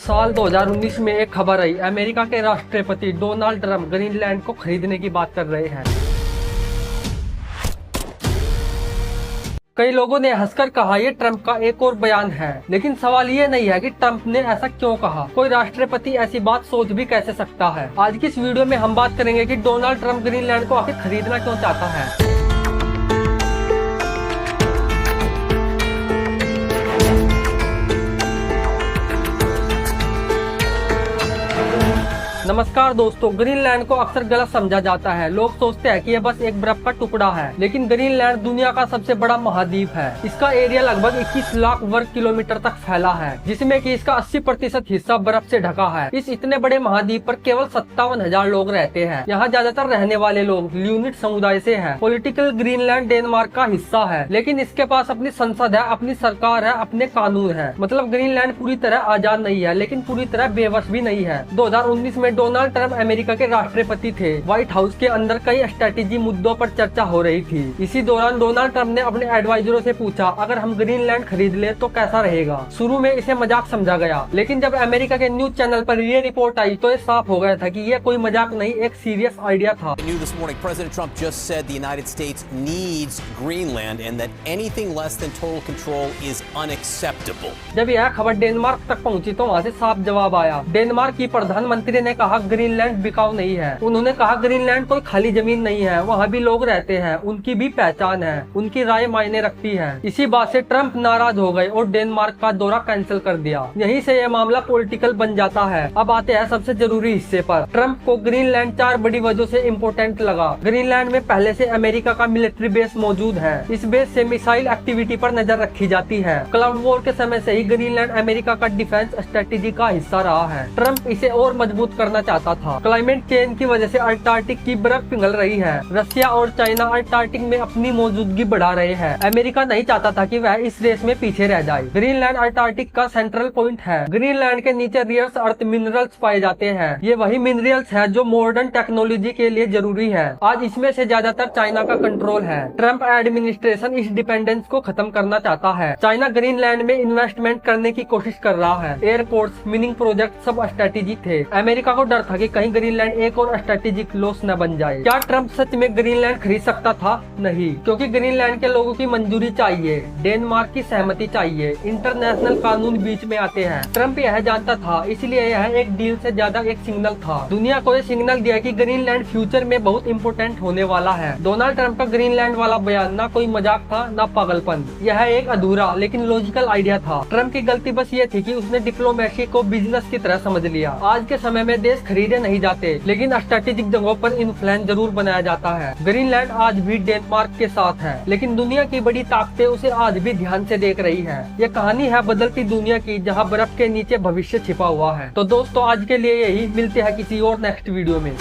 साल 2019 में एक खबर आई, अमेरिका के राष्ट्रपति डोनाल्ड ट्रंप ग्रीनलैंड को खरीदने की बात कर रहे हैं। कई लोगों ने हंसकर कहा यह ट्रंप का एक और बयान है, लेकिन सवाल ये नहीं है कि ट्रंप ने ऐसा क्यों कहा। कोई राष्ट्रपति ऐसी बात सोच भी कैसे सकता है। आज की इस वीडियो में हम बात करेंगे कि डोनाल्ड ट्रंप ग्रीनलैंड को आखिर खरीदना क्यों चाहता है। नमस्कार दोस्तों, ग्रीनलैंड को अक्सर गलत समझा जाता है। लोग सोचते हैं कि यह बस एक बर्फ का टुकड़ा है, लेकिन ग्रीनलैंड दुनिया का सबसे बड़ा महाद्वीप है। इसका एरिया लगभग 21 लाख वर्ग किलोमीटर तक फैला है, जिसमें कि इसका 80% हिस्सा बर्फ से ढका है। इस इतने बड़े महाद्वीप पर केवल 57,000 लोग रहते हैं। यहाँ ज्यादातर रहने वाले लोग ल्यूनिट समुदाय से हैं। पॉलिटिकल ग्रीनलैंड डेनमार्क का हिस्सा है, लेकिन इसके पास अपनी संसद है, अपनी सरकार है, अपने कानून है। मतलब ग्रीनलैंड पूरी तरह आजाद नहीं है, लेकिन पूरी तरह बेबस भी नहीं है। 2019 में डोनाल्ड ट्रंप अमेरिका के राष्ट्रपति थे। व्हाइट हाउस के अंदर कई स्ट्रेटेजी मुद्दों पर चर्चा हो रही थी। इसी दौरान डोनाल्ड ट्रंप ने अपने एडवाइजरों से पूछा, अगर हम ग्रीनलैंड खरीद ले तो कैसा रहेगा। शुरू में इसे मजाक समझा गया, लेकिन जब अमेरिका के न्यूज चैनल पर ये रिपोर्ट आई तो ये साफ हो गया था कि ये कोई मजाक नहीं, एक सीरियस आइडिया था। President Trump just said the United States needs Greenland and that anything less than total control is unacceptable. जब यह खबर डेनमार्क तक पहुंची तो वहां से साफ जवाब आया। डेनमार्क की प्रधानमंत्री ने कहा ग्रीनलैंड बिकाऊ नहीं है। उन्होंने कहा ग्रीनलैंड कोई खाली जमीन नहीं है, वहाँ भी लोग रहते हैं, उनकी भी पहचान है, उनकी राय मायने रखती है। इसी बात से ट्रंप नाराज हो गए और डेनमार्क का दौरा कैंसिल कर दिया। यहीं से यह मामला पॉलिटिकल बन जाता है। अब आते हैं सबसे जरूरी हिस्से पर। ट्रंप को ग्रीनलैंड 4 बड़ी वजह से इम्पोर्टेंट लगा। ग्रीनलैंड में पहले से अमेरिका का मिलिट्री बेस मौजूद है। इस बेस से मिसाइल एक्टिविटी पर नजर रखी जाती है। क्लाउड वॉर के समय से ही ग्रीनलैंड अमेरिका का डिफेंस स्ट्रेटेजी का हिस्सा रहा है। ट्रंप इसे और मजबूत करना चाहता था। क्लाइमेट चेंज की वजह से अंटार्कटिक की बर्फ पिघल रही है। रसिया और चाइना अंटार्कटिक में अपनी मौजूदगी बढ़ा रहे हैं। अमेरिका नहीं चाहता था कि वह इस रेस में पीछे रह जाए। ग्रीनलैंड अंटार्कटिक का सेंट्रल पॉइंट है। ग्रीनलैंड के नीचे रियर्स अर्थ मिनरल्स पाए जाते हैं। ये वही मिनरल्स है जो मॉडर्न टेक्नोलॉजी के लिए जरूरी है। आज इसमें से ज्यादातर चाइना का कंट्रोल है। ट्रंप एडमिनिस्ट्रेशन इस डिपेंडेंस को खत्म करना चाहता है। चाइना ग्रीनलैंड में इन्वेस्टमेंट करने की कोशिश कर रहा है। एयरपोर्ट्स, मिनिंग प्रोजेक्ट सब स्ट्रेटेजी थे। अमेरिका को डर था कि कहीं ग्रीनलैंड एक और स्ट्रेटेजिक लॉस न बन जाए। क्या ट्रंप सच में ग्रीनलैंड खरीद सकता था? नहीं, क्योंकि ग्रीनलैंड के लोगों की मंजूरी चाहिए, डेनमार्क की सहमति चाहिए, इंटरनेशनल कानून बीच में आते हैं। ट्रंप यह जानता था, इसलिए यह एक डील से ज्यादा एक सिग्नल था। दुनिया को यह सिग्नल दिया कि ग्रीनलैंड फ्यूचर में बहुत इंपोर्टेंट होने वाला है। डोनाल्ड ट्रंप का ग्रीनलैंड वाला बयान ना कोई मजाक था, ना पागलपन। यह एक अधूरा लेकिन लॉजिकल आइडिया था। ट्रंप की गलती बस ये थी कि उसने डिप्लोमेसी को बिजनेस की तरह समझ लिया। आज के समय में देश खरीदे नहीं जाते, लेकिन स्ट्रेटेजिक जगहों पर इन्फ्लुएंस जरूर बनाया जाता है। ग्रीनलैंड आज भी डेनमार्क के साथ है, लेकिन दुनिया की बड़ी ताकतें उसे आज भी ध्यान से देख रही हैं। ये कहानी है बदलती दुनिया की, जहां बर्फ के नीचे भविष्य छिपा हुआ है। तो दोस्तों आज के लिए यही, मिलते हैं किसी और नेक्स्ट वीडियो में।